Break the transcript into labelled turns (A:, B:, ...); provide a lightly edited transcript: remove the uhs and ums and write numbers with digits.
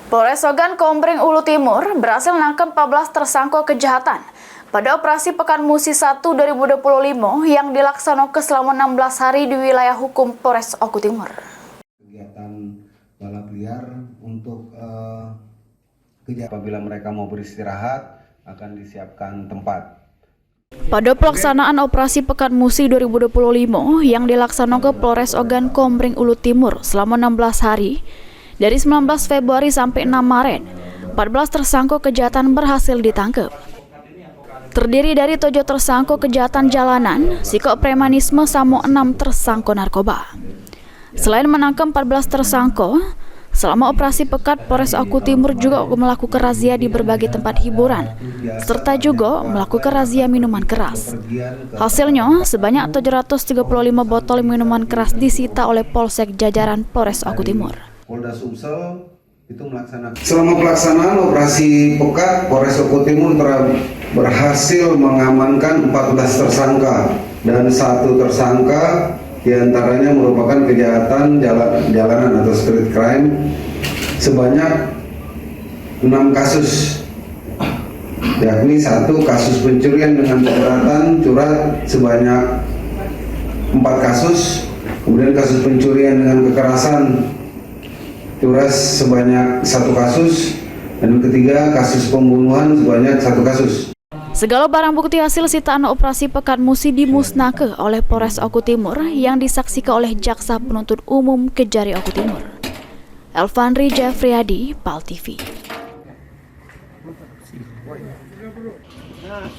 A: Polres Ogan Komering Ulu Timur berhasil menangkap 14 tersangka kejahatan pada operasi Pekan Musi 1 2025 yang dilaksanakan selama 16 hari di wilayah hukum Polres Ogan Timur.
B: Kegiatan balap liar untuk apabila mereka mau beristirahat akan disiapkan tempat.
A: Pada pelaksanaan operasi Pekan Musi 2025 yang dilaksanakan Polres Ogan Komering Ulu Timur selama 16 hari, dari 19 Februari sampai 6 Maret, 14 tersangka kejahatan berhasil ditangkap. Terdiri dari 7 tersangka kejahatan jalanan, psikopremanisme sama 6 tersangka narkoba. Selain menangkap 14 tersangka, selama operasi Pekan, Polres Ogan Timur juga melakukan razia di berbagai tempat hiburan, serta juga melakukan razia minuman keras. Hasilnya, sebanyak 735 botol minuman keras disita oleh Polsek jajaran Polres Ogan Timur.
B: Polda Sumsel itu melaksanakan. Selama pelaksanaan operasi Pekan, Polres Ogan Timur telah berhasil mengamankan 14 tersangka dan 1 tersangka diantaranya merupakan kejahatan jalanan atau street crime sebanyak 6 kasus, yakni 1 kasus pencurian dengan pemberatan curhat sebanyak 4 kasus, kemudian kasus pencurian dengan kekerasan curhat sebanyak 1 kasus, dan ketiga kasus pembunuhan sebanyak 1 kasus.
A: Segala barang bukti hasil sitaan operasi Pekan Musi dimusnahkan oleh Polres Ogan Timur yang disaksikan oleh Jaksa Penuntut Umum Kejari Ogan Timur. Elvanri Jeffriyadi, PAL TV.
C: Nah,